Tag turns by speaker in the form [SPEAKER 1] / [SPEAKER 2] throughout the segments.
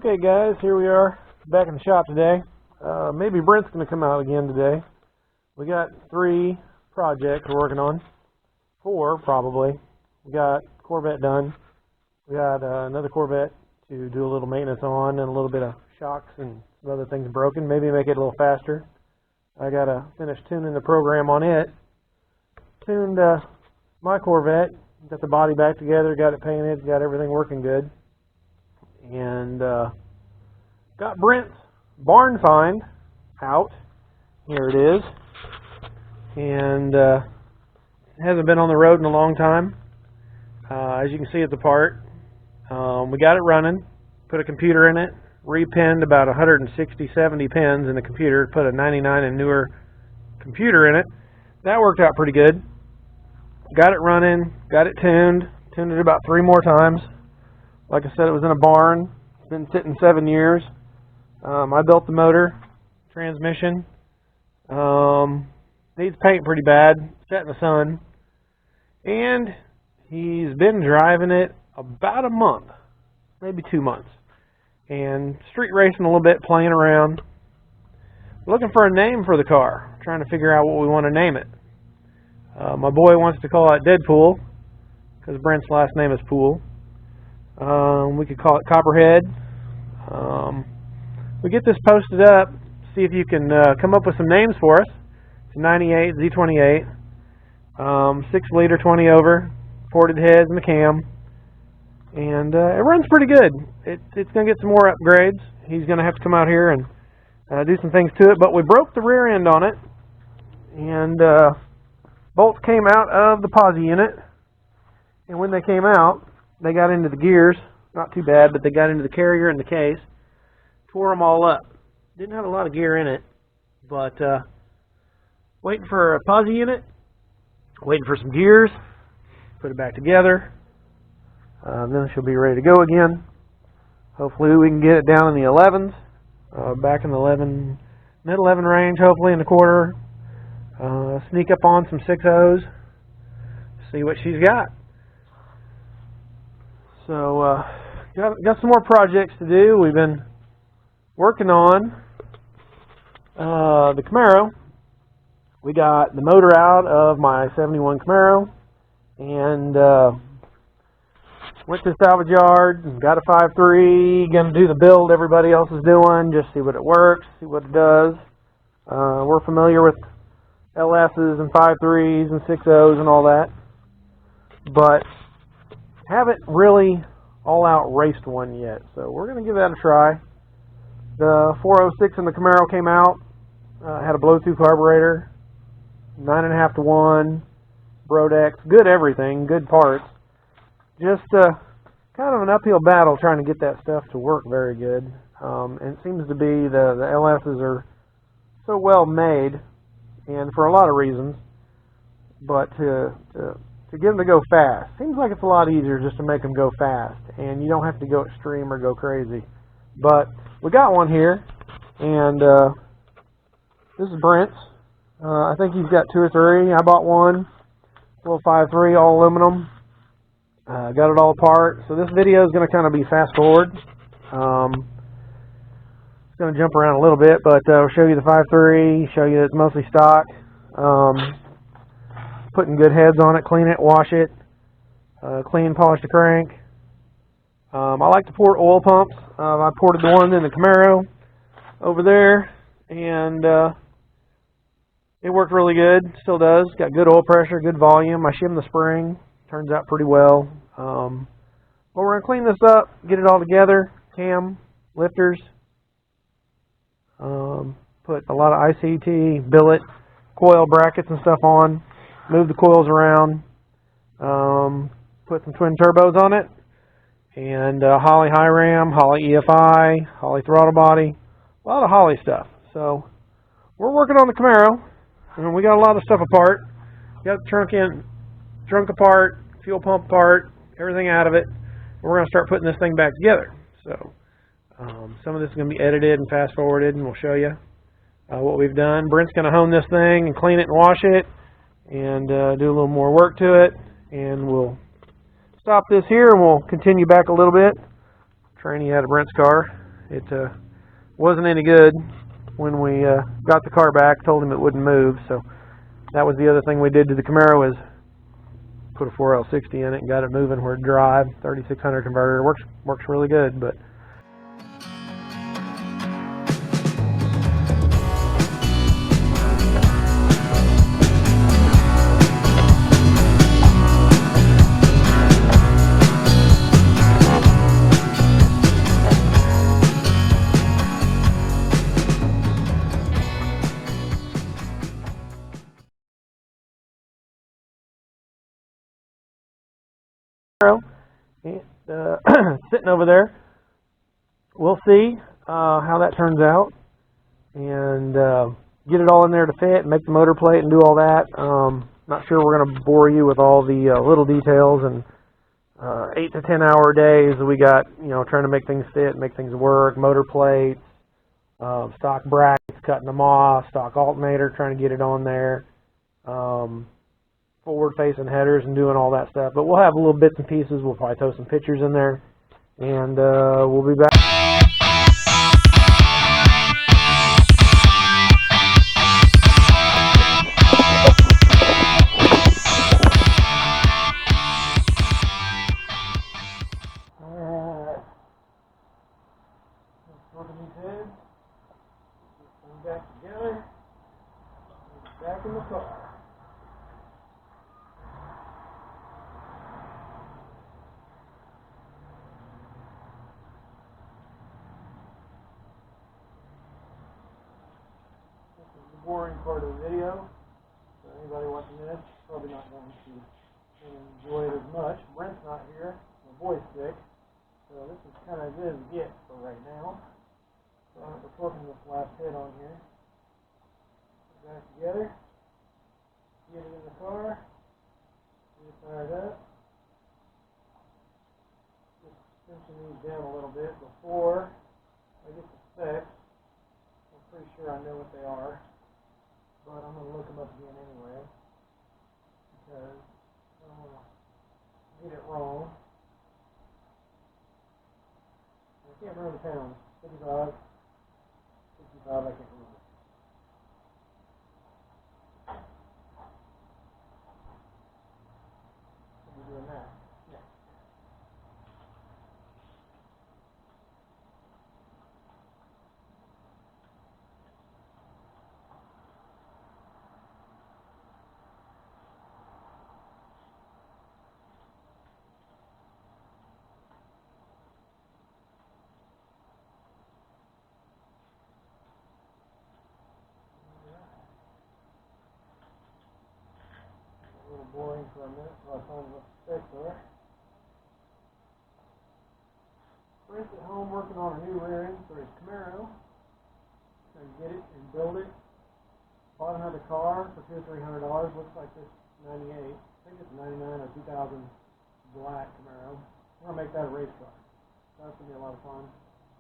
[SPEAKER 1] Okay guys, here we are back in the shop today. Maybe Brent's going to come out again today. We got 3 projects we're working on. 4 probably. We got Corvette done. We got another Corvette to do a little maintenance on, and a little bit of shocks and some other things broken. Maybe make it a little faster. I got to finish tuning the program on it. Tuned my Corvette, got the body back together, got it painted, got everything working good. And got Brent's barn find out. Here it is. And it hasn't been on the road in a long time. As you can see, it's apart. We got it running, put a computer in it, repinned about 160, 70 pins in the computer, put a 99 and newer computer in it. That worked out pretty good. Got it running, got it tuned it about 3 more times. Like I said, it was in a barn. It's been sitting 7 years. I built the motor, transmission. Needs paint pretty bad, set in the sun. And he's been driving it about a month, maybe 2 months. And street racing a little bit, playing around. Looking for a name for the car, trying to figure out what we want to name it. My boy wants to call it Deadpool, because Brent's last name is Pool. We could call it Copperhead. We get this posted up, see if you can come up with some names for us. It's a 98 Z28, 6-liter 20 over, ported heads and the cam, and it runs pretty good. It's going to get some more upgrades. He's going to have to come out here and do some things to it, but we broke the rear end on it, and bolts came out of the posi unit, and when they came out, they got into the gears. Not too bad, but they got into the carrier and the case. Tore them all up. Didn't have a lot of gear in it, but waiting for a posi unit, waiting for some gears, put it back together. Then she'll be ready to go again. Hopefully we can get it down in the 11s, back in the mid-11 range, hopefully in the quarter. Sneak up on some 6.0s, see what she's got. So, got some more projects to do. We've been working on the Camaro. We got the motor out of my 71 Camaro, and went to the salvage yard and got a 5.3. Gonna do the build everybody else is doing, just see what it works, see what it does. We're familiar with LS's and 5.3s and 6.0s and all that, but haven't really all-out raced one yet, so we're going to give that a try. The 406 in the Camaro came out, had a blow-through carburetor, 9.5 to 1, Brodex, good everything, good parts. Just kind of an uphill battle trying to get that stuff to work very good. And it seems to be the LS's are so well made, and for a lot of reasons, but to get them to go fast. Seems like it's a lot easier just to make them go fast, and you don't have to go extreme or go crazy. But we got one here, and this is Brent's. I think he's got 2 or 3. I bought one, little 5.3, all aluminum. Got it all apart. So this video is going to kind of be fast forward. It's going to jump around a little bit, but we'll show you the 5.3, show you that it's mostly stock. Putting good heads on it, clean it, wash it, clean, polish the crank. I like to port oil pumps. I ported the one in the Camaro over there, and it worked really good, still does. Got good oil pressure, good volume. I shimmed the spring, turns out pretty well. But we're going to clean this up, get it all together, cam, lifters, put a lot of ICT, billet, coil brackets and stuff on. Move the coils around, put some twin turbos on it, and Holley high ram, Holley EFI, Holley throttle body, a lot of Holley stuff. So we're working on the Camaro, and we got a lot of stuff apart. Got the trunk apart, fuel pump apart, everything out of it. We're going to start putting this thing back together. So some of this is going to be edited and fast forwarded, and we'll show you what we've done. Brent's going to hone this thing and clean it and wash it, and do a little more work to it, and we'll stop this here and we'll continue back a little bit. Training out of Brent's car, It wasn't any good when we got the car back. Told him it wouldn't move, so that was the other thing we did to the Camaro, is put a 4L60 in it and got it moving where it drive. 3600 converter works really good, but sitting over there. We'll see how that turns out, and get it all in there to fit and make the motor plate and do all that. Not sure we're going to bore you with all the little details and 8 to 10 hour days that we got, trying to make things fit, make things work, motor plates, stock brackets, cutting them off, stock alternator, trying to get it on there, forward facing headers and doing all that stuff. But we'll have little bits and pieces. We'll probably throw some pictures in there, and we'll be back. Back together, back in the car. This is the boring part of the video, so anybody watching this probably not going to enjoy it as much. Brent's not here, my boy's sick, so this is kind of his get for right now. So we're putting this last head on here. Back together. Get it in the car. Get it fired up. Just pinching these down a little bit before I get the specs. I'm pretty sure I know what they are, but I'm going to look them up again anyway, because I don't want to get it wrong. I can't remember the pounds. 55. 65, I can't remember. We'll be doing that next. A little boring for a minute until I find what the specs are. Brent's at home working on a new rear end for his Camaro. Trying to get it and build it. Bought another car for $200 or $300. Looks like this 98. I think it's 99 or 2000 black Camaro. I'm gonna make that a race car. That's gonna be a lot of fun.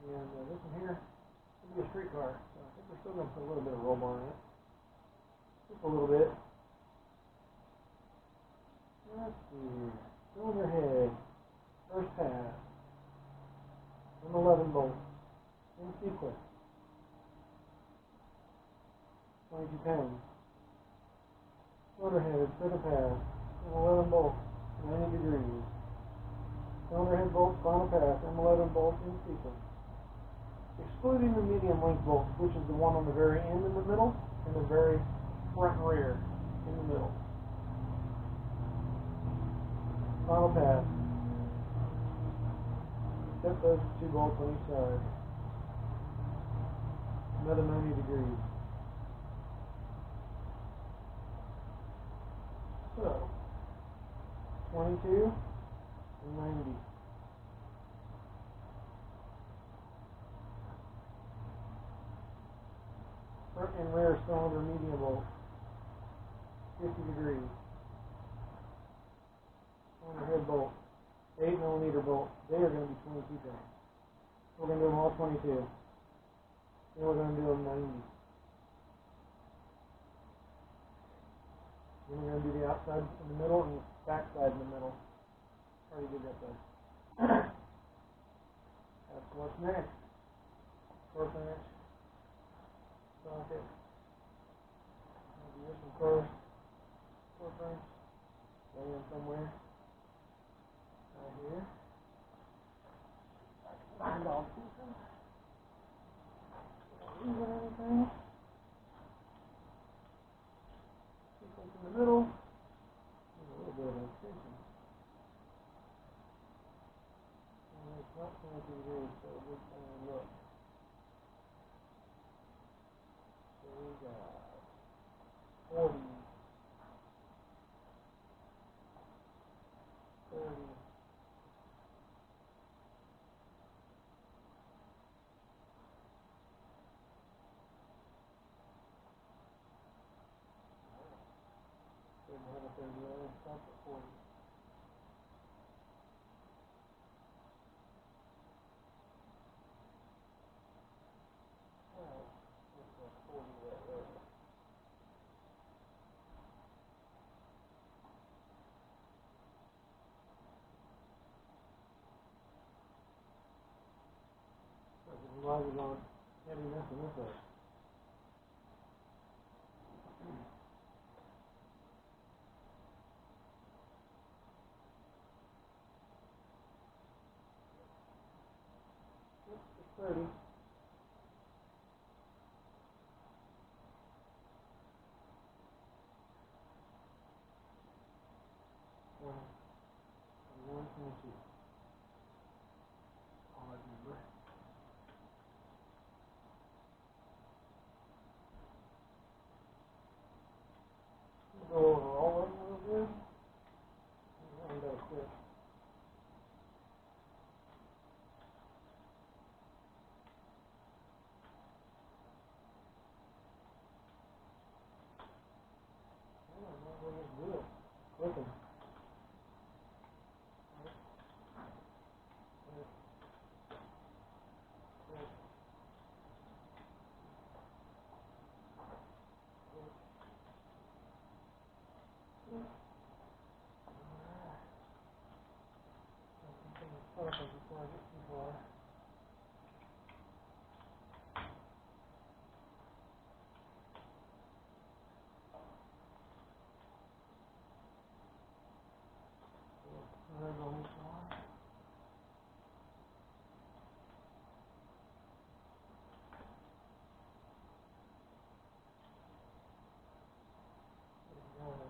[SPEAKER 1] And this one here will be a street car. So I think we're still gonna put a little bit of roll bar in it. Just a little bit. Let's see. Cylinder head. First pass. 11 bolts. In sequence. 22 pounds. Cylinder head. Second pass. 11 bolts. 90 degrees. Cylinder head bolts. Final pass. 11 bolts in sequence. Excluding the medium length bolts, which is the one on the very end in the middle, and the very front and rear in the middle. Final pass. Set those two bolts on each side. Another 90 degrees. So, 22 and 90. Front and rear cylinder medium bolt. 50 degrees. Cylinder head bolt. 8mm bolt. They are going to be 22 pounds. We're going to do them all 22. Then we're going to do them 90. Then we're going to do the outside in the middle and the back side in the middle. Already did that though. That's what's next. 4 inch socket. Maybe this one close. 4 inch. Laying somewhere. Right here. Find all pieces. Leave anything. Pieces in the middle. There's a little bit of an extension. And it's not 23 degrees, so this thing will look. So we got 40, 30. Stop at 40. Alright, let's go 40 right there. Why is it on heaviness in this way? It's 30. 21, 22. All I remember. Go over all of them a little bit. I'm going to quit. Do it. Listen. Before I get too far.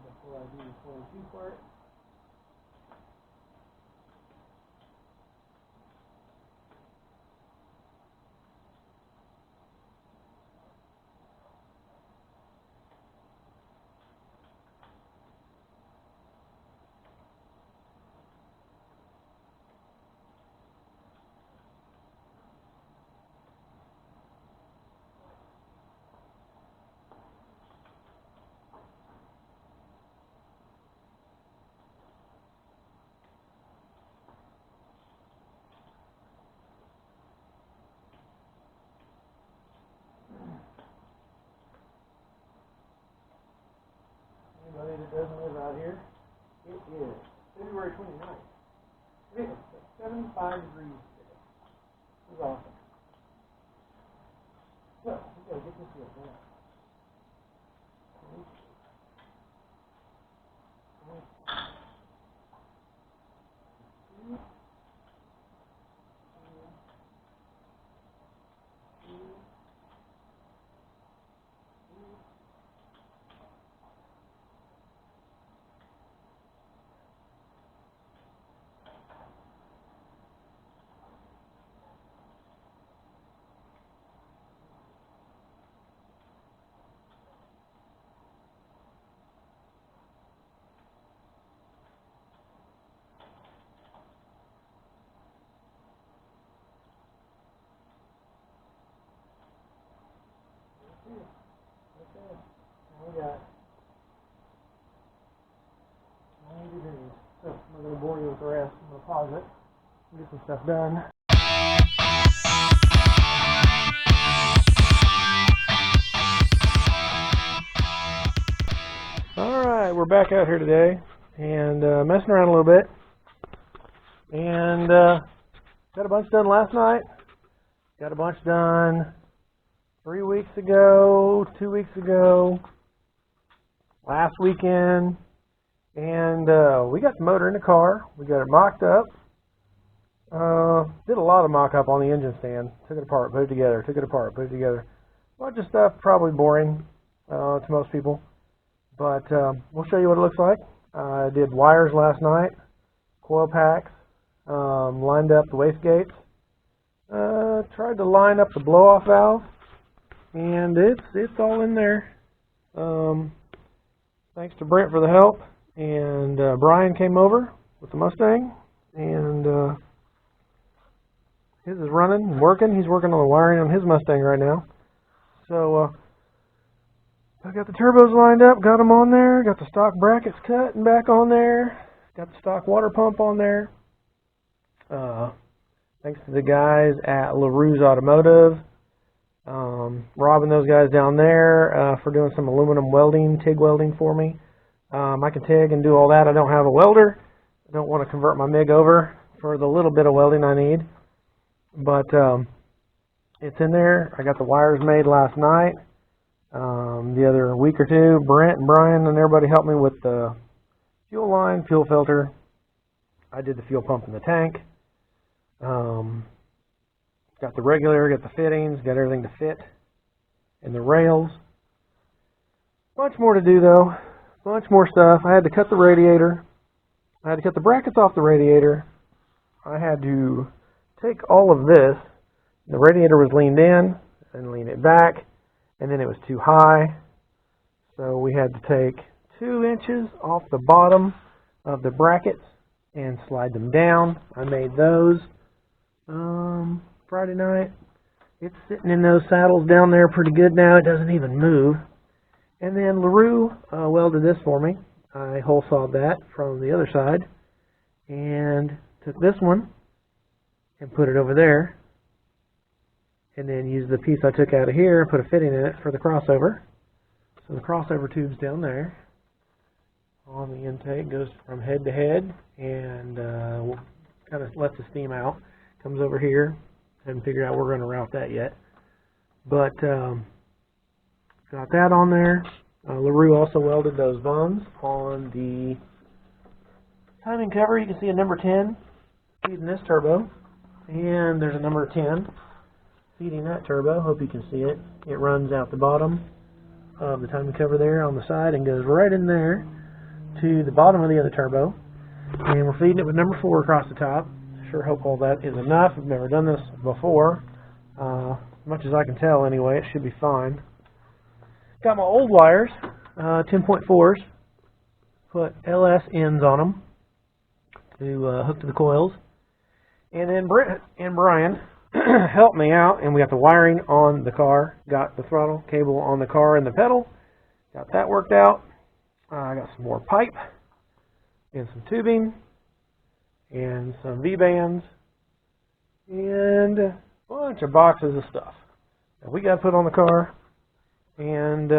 [SPEAKER 1] Before I do the 22 part. Anybody that doesn't live out here, it is February 29th. It is 75 degrees today. This is awesome. So, we gotta get this here now. Okay. Now we got 90 degrees. So I'm not going to bore you with the rest. I'm going to pause it and get some stuff done. Alright, we're back out here today and messing around a little bit. And got a bunch done last night. Got a bunch done 3 weeks ago, 2 weeks ago, last weekend, and we got the motor in the car. We got it mocked up. Did a lot of mock-up on the engine stand. Took it apart, put it together, took it apart, put it together. A bunch of stuff, probably boring to most people. But we'll show you what it looks like. I did wires last night, coil packs, lined up the wastegates, tried to line up the blow-off valve, and it's all in there. Thanks to Brent for the help, and Brian came over with the Mustang, and his is running and working. He's working on the wiring on his Mustang right now. So I got the turbos lined up, got them on there, got the stock brackets cut and back on there, got the stock water pump on there. Thanks to the guys at LaRue's Automotive, Rob and those guys down there for doing some aluminum welding, TIG welding for me. I can TIG and do all that. I don't have a welder. I don't want to convert my MIG over for the little bit of welding I need. But it's in there. I got the wires made last night. The other week or two, Brent and Brian and everybody helped me with the fuel line, fuel filter. I did the fuel pump in the tank. Got the regulator, got the fittings, got everything to fit, and the rails. Much more to do though. Much more stuff. I had to cut the radiator. I had to cut the brackets off the radiator. I had to take all of this. The radiator was leaned in and lean it back, and then it was too high. So we had to take 2 inches off the bottom of the brackets and slide them down. I made those Friday night. It's sitting in those saddles down there pretty good now. It doesn't even move. And then LaRue welded this for me. I hole sawed that from the other side and took this one and put it over there, and then used the piece I took out of here and put a fitting in it for the crossover. So the crossover tube's down there on the intake, goes from head to head, and we'll kind of lets the steam out. Comes over here. Haven't figured out where we're going to route that yet. But got that on there. LaRue also welded those bungs on the timing cover. You can see a number 10 feeding this turbo. And there's a number 10 feeding that turbo. Hope you can see it. It runs out the bottom of the timing cover there on the side and goes right in there to the bottom of the other turbo. And we're feeding it with number 4 across the top. Sure hope all that is enough. I've never done this before. As much as I can tell anyway, it should be fine. Got my old wires, 10.4s. Put LS ends on them to hook to the coils. And then Brent and Brian helped me out, and we got the wiring on the car. Got the throttle cable on the car and the pedal. Got that worked out. I got some more pipe and some tubing and some V-bands and a bunch of boxes of stuff that we got to put on the car. And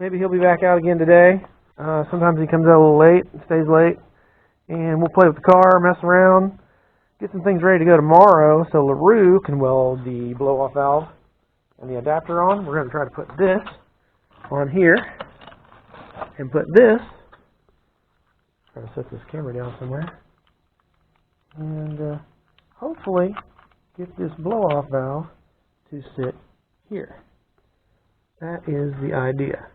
[SPEAKER 1] maybe he'll be back out again today. Sometimes he comes out a little late and stays late, and we'll play with the car, mess around, get some things ready to go tomorrow so LaRue can weld the blow-off valve and the adapter on. We're going to try to put this on here and put this, try to set this camera down somewhere, and hopefully get this blow-off valve to sit here. That is the idea.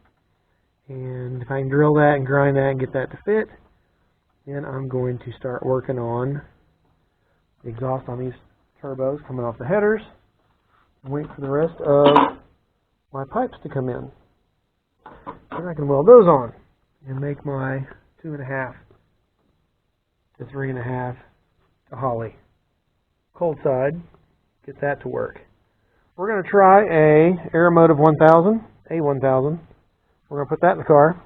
[SPEAKER 1] And if I can drill that and grind that and get that to fit, then I'm going to start working on the exhaust on these turbos coming off the headers and wait for the rest of my pipes to come in. Then I can weld those on and make my 2.5 to 3.5 to Holly. Cold side, get that to work. We're going to try a Aeromotive 1000, A1000. We're going to put that in the car.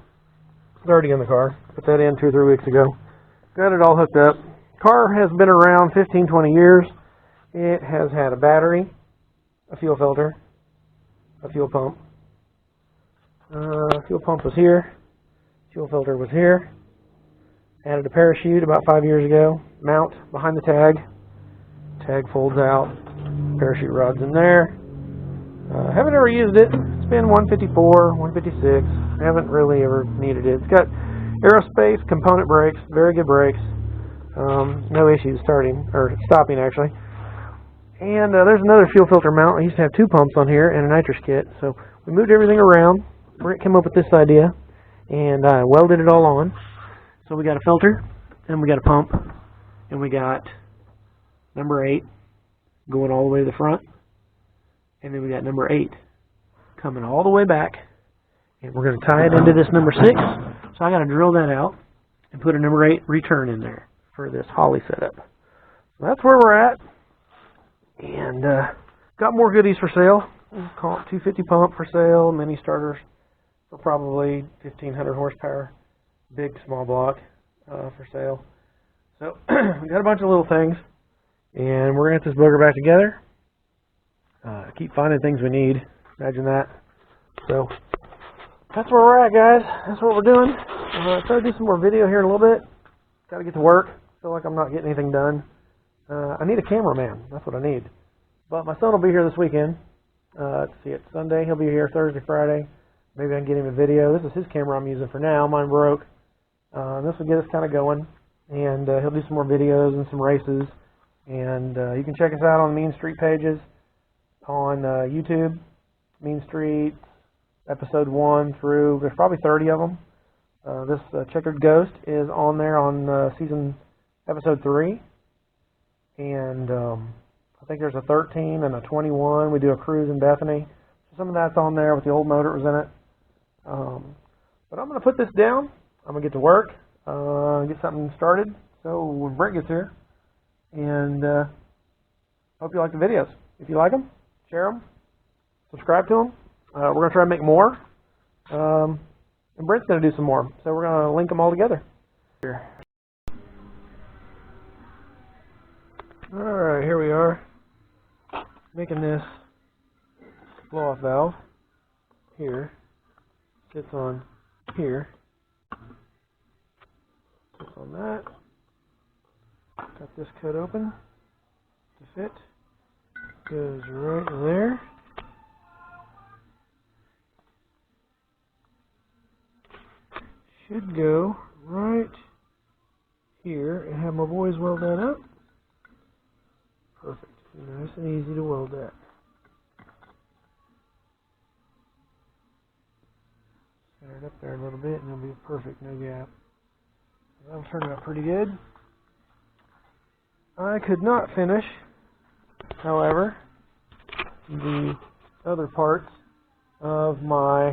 [SPEAKER 1] It's already in the car. Put that in 2 or 3 weeks ago. Got it all hooked up. Car has been around 15, 20 years. It has had a battery, a fuel filter, a fuel pump. Fuel pump was here. Fuel filter was here. Added a parachute about 5 years ago. Mount behind the tag. Tag folds out. Parachute rod's in there. Haven't ever used it. It's been 154, 156. Haven't really ever needed it. It's got aerospace component brakes, very good brakes. No issues stopping actually. And there's another fuel filter mount. I used to have 2 pumps on here and a nitrous kit. So we moved everything around. Brent came up with this idea, and I welded it all on. So we got a filter, and we got a pump, and we got number 8 going all the way to the front, and then we got number 8 coming all the way back, and we're going to tie it into this number 6. So I got to drill that out and put a number 8 return in there for this Holly setup. So that's where we're at, and got more goodies for sale. Call it 250 pump for sale, mini starters for probably 1,500 horsepower, big small block for sale. So we got a bunch of little things, and we're going to get this booger back together. Keep finding things we need. Imagine that. So that's where we're at, guys. That's what we're doing. Try to do some more video here in a little bit. Got to get to work. Feel like I'm not getting anything done. I need a cameraman. That's what I need. But my son will be here this weekend. Let's see, it's Sunday. He'll be here Thursday, Friday. Maybe I can get him a video. This is his camera I'm using for now. Mine broke. This will get us kind of going. And he'll do some more videos and some races. And you can check us out on the Mean Street pages on YouTube. Mean Street, episode 1 through, there's probably 30 of them. This Checkered Ghost is on there on episode 3. And I think there's a 13 and a 21. We do a cruise in Bethany. Some of that's on there with the old motor that was in it. But I'm going to put this down. I'm going to get to work, get something started. So when Brent gets here, and hope you like the videos. If you like them, share them, subscribe to them. We're going to try to make more. And Brent's going to do some more. So we're going to link them all together. Alright, here we are. Making this blow-off valve. Here. Sits on here. Sits on that. Got this cut open to fit. Goes right there. Should go right here and have my boys weld that up. Perfect. Nice and easy to weld that. Set it up there a little bit and it'll be perfect, no gap. That'll turn out pretty good. I could not finish, however, the other parts of my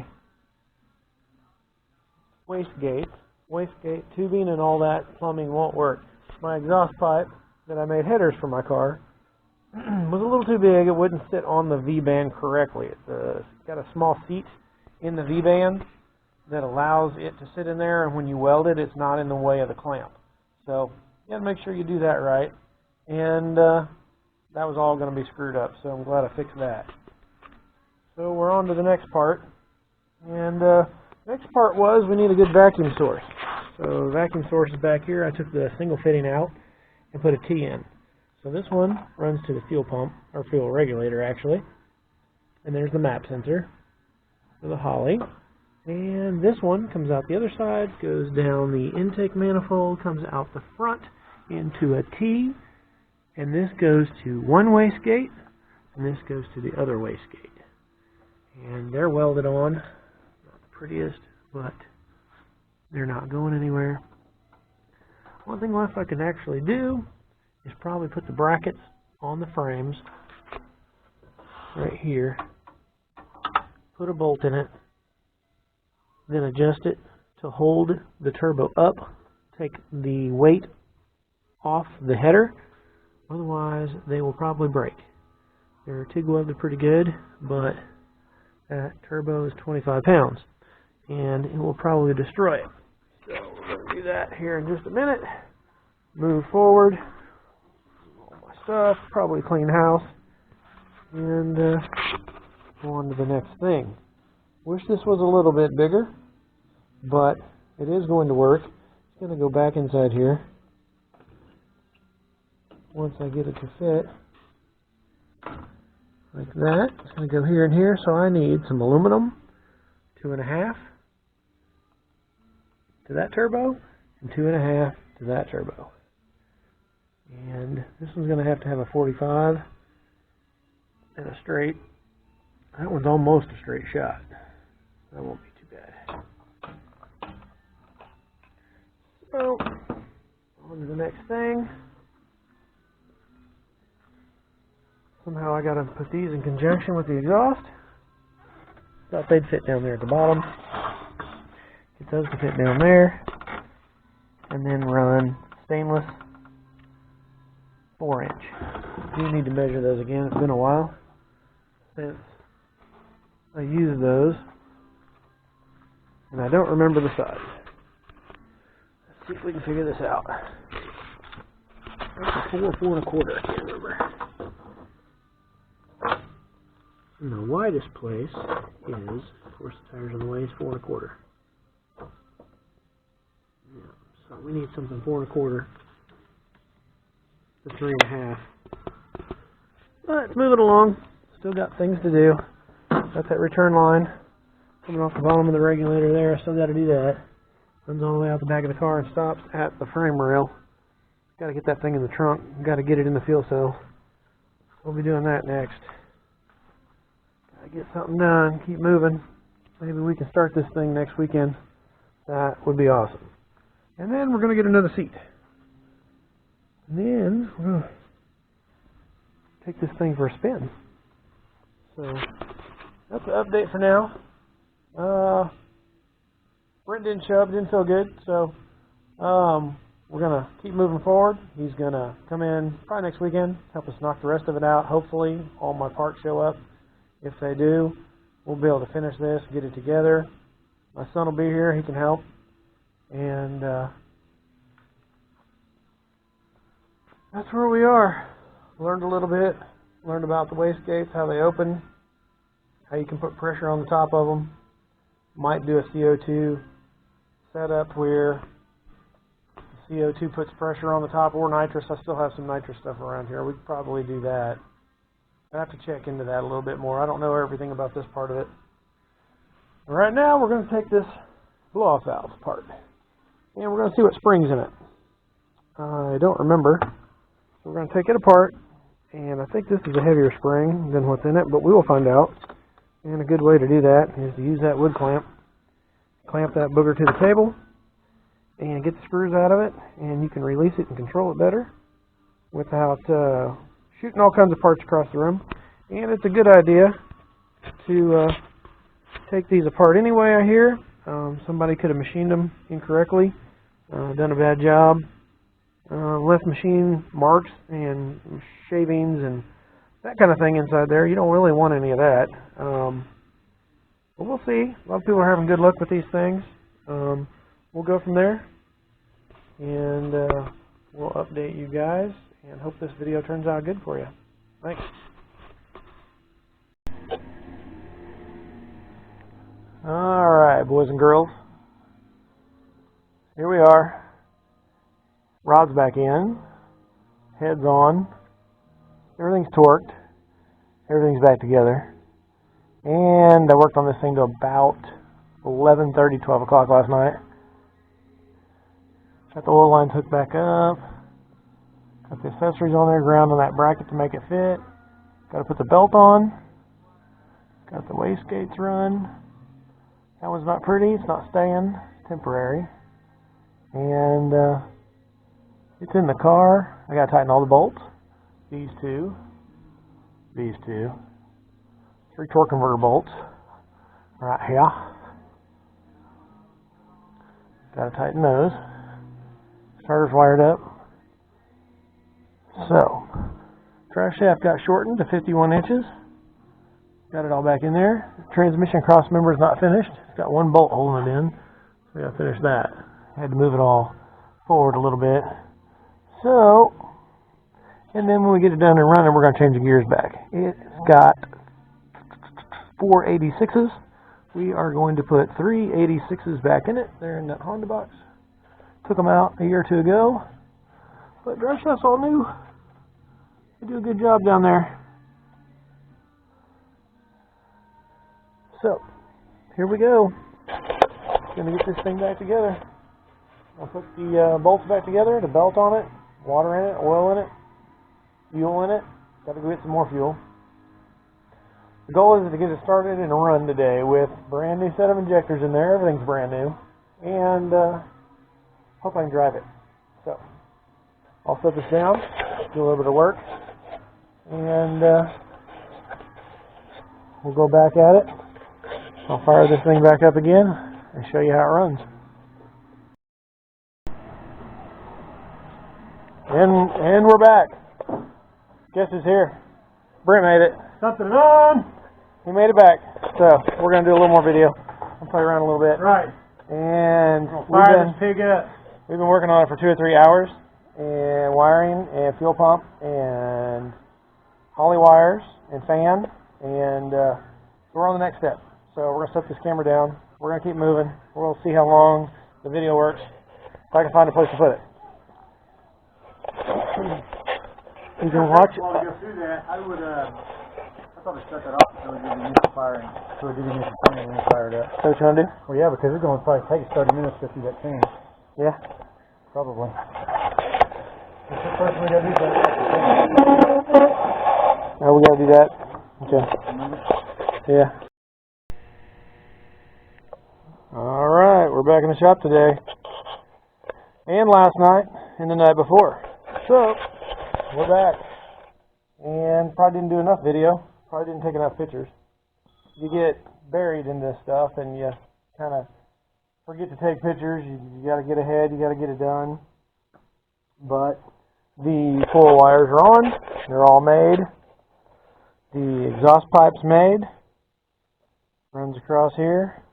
[SPEAKER 1] wastegate. Wastegate tubing and all that plumbing won't work. My exhaust pipe that I made headers for my car was a little too big. It wouldn't sit on the V-band correctly. It's got a small seat in the V-band that allows it to sit in there, and when you weld it, it's not in the way of the clamp. So you got to make sure you do that right. And that was all going to be screwed up, so I'm glad I fixed that. So we're on to the next part. And next part was we need a good vacuum source. So the vacuum source is back here. I took the single fitting out and put a T in. So this one runs to the fuel pump, or fuel regulator actually. And there's the map sensor for the Holly. And this one comes out the other side, goes down the intake manifold, comes out the front into a T. And this goes to one wastegate, and this goes to the other wastegate. And they're welded on. Not the prettiest, but they're not going anywhere. One thing left I can actually do is probably put the brackets on the frames right here. Put a bolt in it. Then adjust it to hold the turbo up. Take the weight off the header. Otherwise, they will probably break. They're TIG welded pretty good, but that turbo is 25 pounds, and it will probably destroy it. So we're going to do that here in just a minute. Move forward. All my stuff, probably clean house, and go on to the next thing. Wish this was a little bit bigger, but it is going to work. It's going to go back inside here. Once I get it to fit. like that. It's going to go here and here, so I need some aluminum, 2.5 to that turbo, and 2.5 to that turbo. And this one's going to have a 45 and a straight. That one's almost a straight shot. That won't be too bad. So, on to the next thing. Somehow I got to put these in conjunction with the exhaust. Thought they'd fit down there at the bottom. Get those to fit down there. And then run stainless 4-inch. Do need to measure those again. It's been a while since I used those, and I don't remember the size. Let's see if we can figure this out. That's a 4.25. I can't remember. And the widest place is, of course, the tires in the way is 4.25. Yeah, so we need something 4.25 to 3.5. But moving along. Still got things to do. Got that return line coming off the bottom of the regulator there. I still got to do that. Runs all the way out the back of the car and stops at the frame rail. Got to get that thing in the trunk. Got to get it in the fuel cell. We'll be doing that next. Got to get something done. Keep moving. Maybe we can start this thing next weekend. That would be awesome. And then we're going to get another seat. And then we're going to take this thing for a spin. So that's the update for now. Brent didn't show up, didn't feel good, so we're gonna keep moving forward. He's gonna come in probably next weekend, help us knock the rest of it out. Hopefully all my parts show up. If they do, we'll be able to finish this, get it together. My son will be here, he can help. And that's where we are. Learned a little bit. Learned about the wastegates, how they open, how you can put pressure on the top of them. Might do a CO2 setup where the CO2 puts pressure on the top, or nitrous. I still have some nitrous stuff around here. We could probably do that. I have to check into that a little bit more. I don't know everything about this part of it. Right now we're going to take this blow-off valve apart, and we're going to see what springs in it. I don't remember. So we're going to take it apart. And I think this is a heavier spring than what's in it, but we will find out. And a good way to do that is to use that wood clamp. Clamp that booger to the table and get the screws out of it, and you can release it and control it better without shooting all kinds of parts across the room. And it's a good idea to take these apart anyway, I hear. Somebody could have machined them incorrectly, done a bad job. Left machine marks and shavings and that kind of thing inside there. You don't really want any of that. But we'll see. A lot of people are having good luck with these things. We'll go from there, and we'll update you guys, and hope this video turns out good for you. Thanks. Alright, boys and girls. Here we are. Rod's back in, head's on, everything's torqued, everything's back together, and I worked on this thing till about 11:30, 12 o'clock last night. Got the oil lines hooked back up, got the accessories on there, ground on that bracket to make it fit, got to put the belt on, got the wastegates run. That one's not pretty, it's not staying, it's temporary, and it's in the car. I got to tighten all the bolts. These two. 3 torque converter bolts right here. Got to tighten those. Starter's wired up. So, drive shaft got shortened to 51 inches. Got it all back in there. Transmission cross member is not finished. It's got one bolt holding it in. So we got to finish that. Had to move it all forward a little bit. So, and then when we get it done and running, we're going to change the gears back. It's got 4 86s. We are going to put 3 86s back in it. They're in that Honda box. Took them out a year or two ago. But drive shaft's all new. They do a good job down there. So, here we go. Gonna get this thing back together. I'll put the bolts back together, the belt on it, water in it, oil in it, fuel in it. Got to go get some more fuel. The goal is to get it started and run today with brand new set of injectors in there. Everything's brand new. And hope I can drive it. So, I'll set this down, do a little bit of work, and we'll go back at it. I'll fire this thing back up again and show you how it runs. And we're back. Guess who's here? Brent made it.
[SPEAKER 2] Something on.
[SPEAKER 1] He made it back. So we're gonna do a little more video. I'll play around a little bit.
[SPEAKER 2] Right.
[SPEAKER 1] And
[SPEAKER 2] Fire this pig up.
[SPEAKER 1] We've been working on it for 2 or 3 hours, and wiring and fuel pump and holly wires and fan, and we're on the next step. So we're gonna set this camera down. We're gonna keep moving. We'll see how long the video works. If I can find a place to put it. You can watch it.
[SPEAKER 2] While we go through that, I thought I shut that off until we did the initial firing. So we did the initial training and then fire it up.
[SPEAKER 1] So what you want to do?
[SPEAKER 2] Well, yeah, because it's going to probably take 30 minutes to go through that change.
[SPEAKER 1] Yeah.
[SPEAKER 2] Probably. First we got to do that.
[SPEAKER 1] Oh, we got to do that? Okay. Yeah. Alright, we're back in the shop today. And last night, and the night before. So, we're back. And probably didn't do enough video. Probably didn't take enough pictures. You get buried in this stuff and you kind of forget to take pictures. You got to get ahead. You got to get it done. But the coil wires are on. They're all made. The exhaust pipe's made. Runs across here.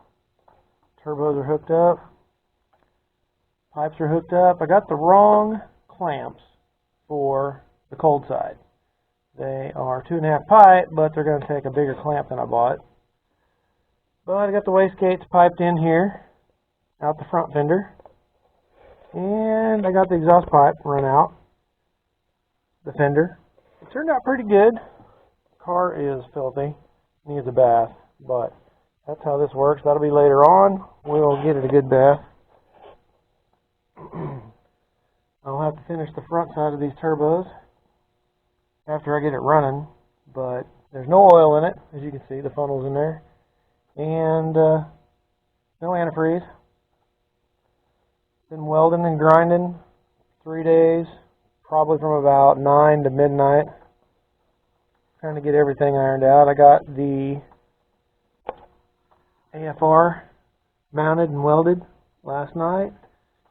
[SPEAKER 1] Turbos are hooked up. Pipes are hooked up. I got the wrong clamps for the cold side. They are 2.5 pipe, but they're going to take a bigger clamp than I bought. But I got the wastegates piped in here, out the front fender. And I got the exhaust pipe run out the fender. It turned out pretty good. The car is filthy. Needs a bath, but that's how this works. That'll be later on. We'll get it a good bath. I'll have to finish the front side of these turbos after I get it running, but there's no oil in it, as you can see. The funnel's in there, and no antifreeze. Been welding and grinding 3 days, probably from about 9 to midnight, trying to get everything ironed out. I got the AFR mounted and welded last night,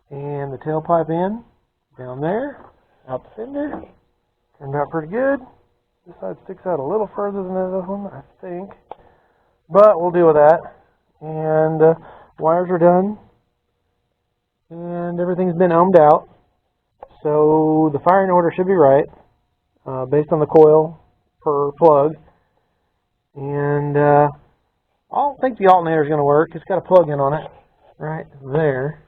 [SPEAKER 1] and the tailpipe in down there, out the fender. Turned out pretty good. This side sticks out a little further than the other one, I think. But we'll deal with that. And wires are done. And everything's been ohmed out. So the firing order should be right, based on the coil per plug. And I don't think the alternator is going to work. It's got a plug-in on it right there.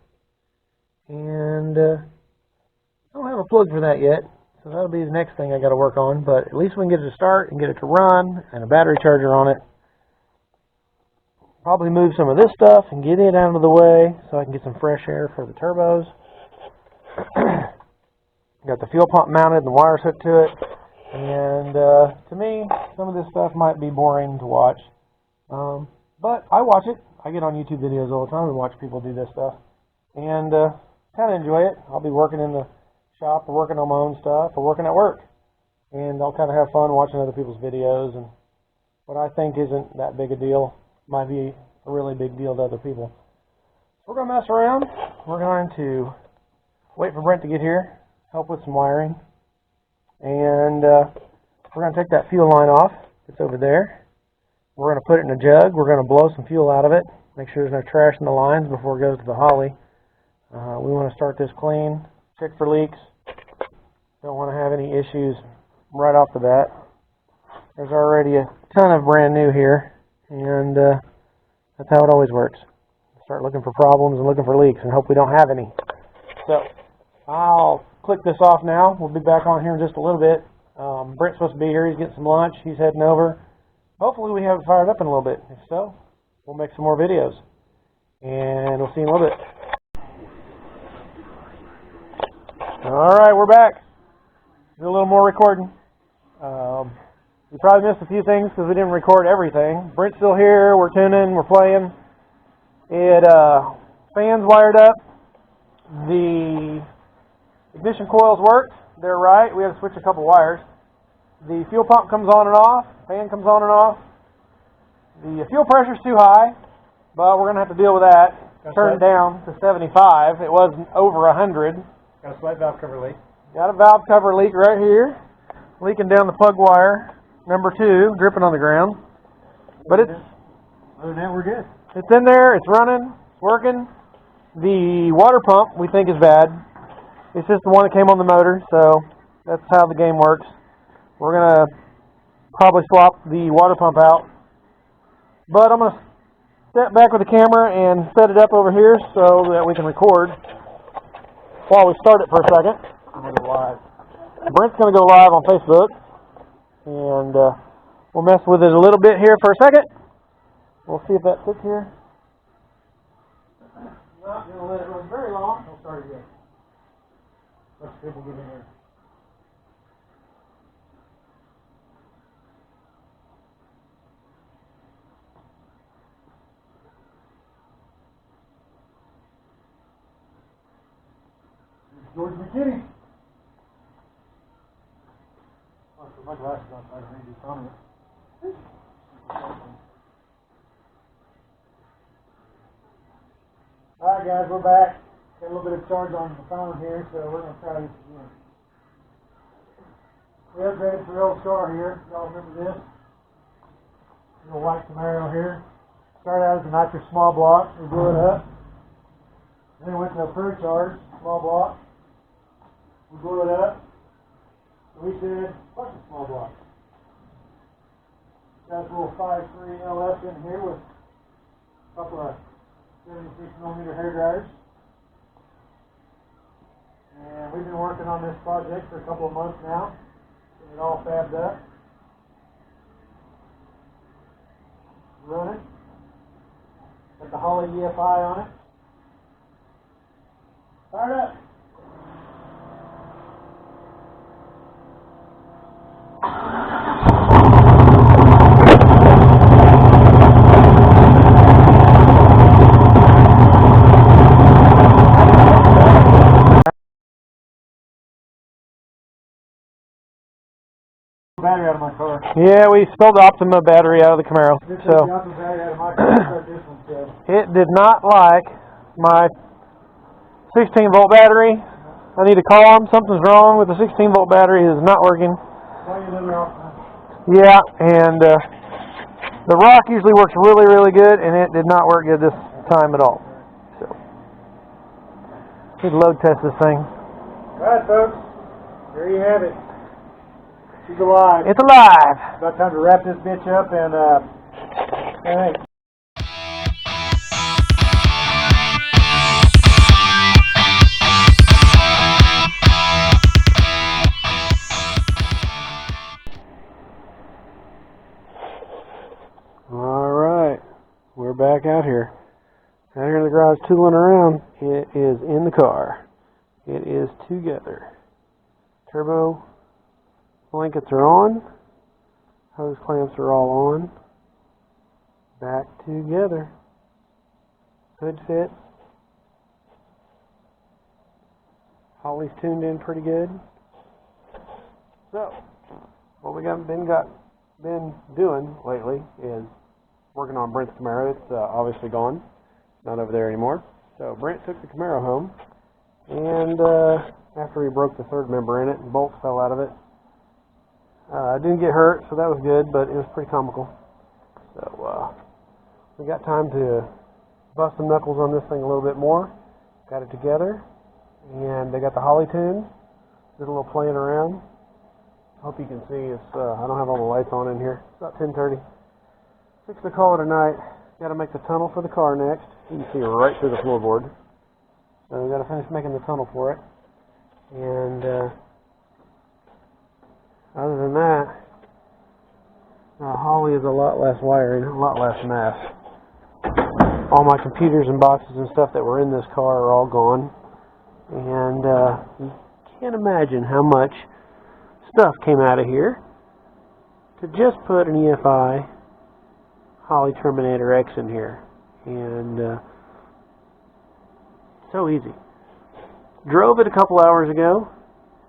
[SPEAKER 1] And I don't have a plug for that yet, so that'll be the next thing I got to work on. But at least we can get it to start and get it to run, and a battery charger on it. Probably move some of this stuff and get it out of the way so I can get some fresh air for the turbos. Got the fuel pump mounted and the wires hooked to it. And to me, some of this stuff might be boring to watch. But I watch it. I get on YouTube videos all the time and watch people do this stuff. And kind of enjoy it. I'll be working in the shop or working on my own stuff or working at work. And I'll kind of have fun watching other people's videos. And what I think isn't that big a deal might be a really big deal to other people. So we're going to mess around. We're going to wait for Brent to get here, help with some wiring. And we're going to take that fuel line off. It's over there. We're going to put it in a jug. We're going to blow some fuel out of it. Make sure there's no trash in the lines before it goes to the holly. We want to start this clean, check for leaks. Don't want to have any issues right off the bat. There's already a ton of brand new here, and that's how it always works. Start looking for problems and looking for leaks and hope we don't have any. So I'll click this off now. We'll be back on here in just a little bit. Brent's supposed to be here. He's getting some lunch. He's heading over. Hopefully we have it fired up in a little bit. If so, we'll make some more videos. And we'll see you in a little bit. Alright, we're back. Do a little more recording. We probably missed a few things because we didn't record everything. Brent's still here, we're tuning, we're playing. Fans wired up. The ignition coils worked. They're right. We had to switch a couple wires. The fuel pump comes on and off. Fan comes on and off. The fuel pressure's too high, but we're going to have to deal with that. Turn it down to 75. It was over 100.
[SPEAKER 2] Got a slight valve cover leak.
[SPEAKER 1] Got a valve cover leak right here. Leaking down the plug wire. Number 2, dripping on the ground. But
[SPEAKER 2] other than that, we're good.
[SPEAKER 1] It's in there. It's running. It's working. The water pump we think is bad. It's just the one that came on the motor, so that's how the game works. We're going to probably swap the water pump out. But I'm going to step back with the camera and set it up over here so that we can record while we start it for a second.
[SPEAKER 2] I'm going to go live.
[SPEAKER 1] Brent's going to go live on Facebook. And we'll mess with it a little bit here for a second. We'll see if that fits here. Not going to let it run very long.
[SPEAKER 2] Don't start it yet. Let people get in there. George McKinney. Oh, so my glasses on, so I can read this on it. Alright guys, we're back. Got a little bit of charge on the phone here, so we're going to try this again. We upgraded to the old car here. Y'all remember this? Little white Camaro here. Started out as a nitrous small block. We blew it up. Then we went to a pure-charge small block. We blew it up. So we said, fuck the small block. Got this little 5.3 LF in here with a couple of 76mm hair dryers. And we've been working on this project for a couple of months now. Getting it all fabbed up. Running. Got the Holley EFI on it. Fired up. Battery out of my car.
[SPEAKER 1] Yeah, we spilled the Optima battery out of the Camaro. So
[SPEAKER 2] The Optima battery out of my car. Start this one, so.
[SPEAKER 1] it did not like my 16-volt battery. I need to call them. Something's wrong with the 16-volt battery. It is not working. Yeah, and the rock usually works really, really good, and it did not work good this time at all. So need to load test this thing.
[SPEAKER 2] Alright, folks. There you have it. She's alive.
[SPEAKER 1] It's alive.
[SPEAKER 2] About time to wrap this bitch up and alright.
[SPEAKER 1] Alright. We're back out here. Out here in the garage tooling around. It is in the car. It is together. Turbo blankets are on. Hose clamps are all on. Back together. Hood fits. Holley's tuned in pretty good. So, what we been doing lately is working on Brent's Camaro. It's obviously gone. Not over there anymore. So Brent took the Camaro home, and after he broke the third member in it, and bolts fell out of it. I didn't get hurt, so that was good, but it was pretty comical. So we got time to bust some knuckles on this thing a little bit more. Got it together, and they got the Holley tuned. Did a little playing around. Hope you can see. It's I don't have all the lights on in here. It's about 10:30. Fixing to call it a night. Got to make the tunnel for the car next. You can see right through the floorboard. So we got to finish making the tunnel for it. And other than that, Holley is a lot less wiring, a lot less mass. all my computers and boxes and stuff that were in this car are all gone. And you can't imagine how much stuff came out of here to just put an EFI Holley Terminator X in here. And so easy. Drove it a couple hours ago,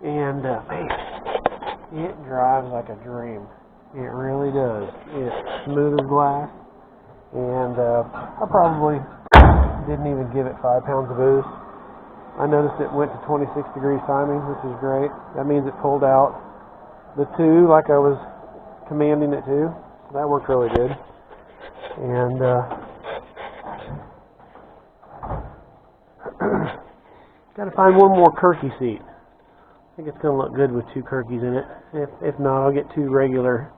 [SPEAKER 1] and man, it drives like a dream. It really does. It's smooth as glass, and I probably didn't even give it 5 pounds of boost. I noticed it went to 26 degrees timing, which is great. That means it pulled out the 2 like I was commanding it to. So that worked really good. And got to find one more Kirky seat. I think it's going to look good with 2 Kirkies in it. If not, I'll get 2 regular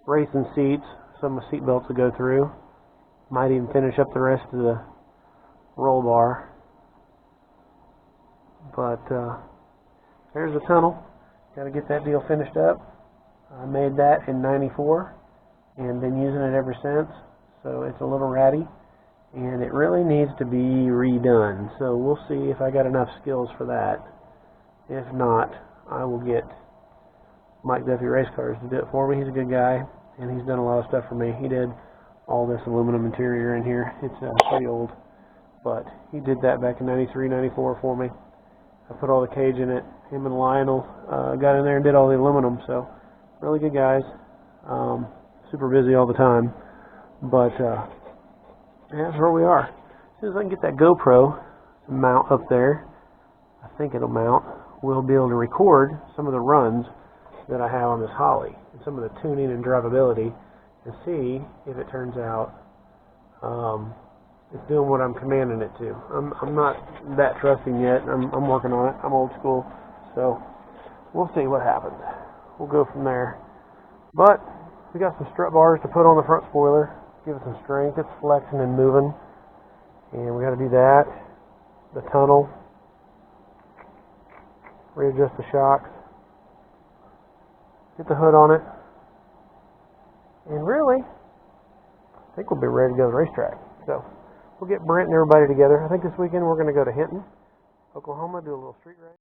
[SPEAKER 1] racing seats. Some of the seat belts will go through. Might even finish up the rest of the roll bar. But there's the tunnel. Got to get that deal finished up. I made that in '94 and been using it ever since. So it's a little ratty, and it really needs to be redone. So we'll see if I got enough skills for that. If not, I will get Mike Duffy Race Cars to do it for me. He's a good guy, and he's done a lot of stuff for me. He did all this aluminum interior in here. It's pretty old, but he did that back in '93, '94 for me. I put all the cage in it. Him and Lionel got in there and did all the aluminum. So really good guys. Super busy all the time. But yeah, that's where we are. As soon as I can get that GoPro to mount up there, I think it'll mount, we'll be able to record some of the runs that I have on this Holley, and some of the tuning and drivability, and see if it turns out it's doing what I'm commanding it to. I'm not that trusting yet. I'm working on it. I'm old school, so we'll see what happens. We'll go from there. But we got some strut bars to put on the front spoiler, give it some strength. It's flexing and moving, and we got to do that. The tunnel, readjust the shocks, get the hood on it, and really, I think we'll be ready to go to the racetrack. So we'll get Brent and everybody together. I think this weekend we're going to go to Hinton, Oklahoma, do a little street race.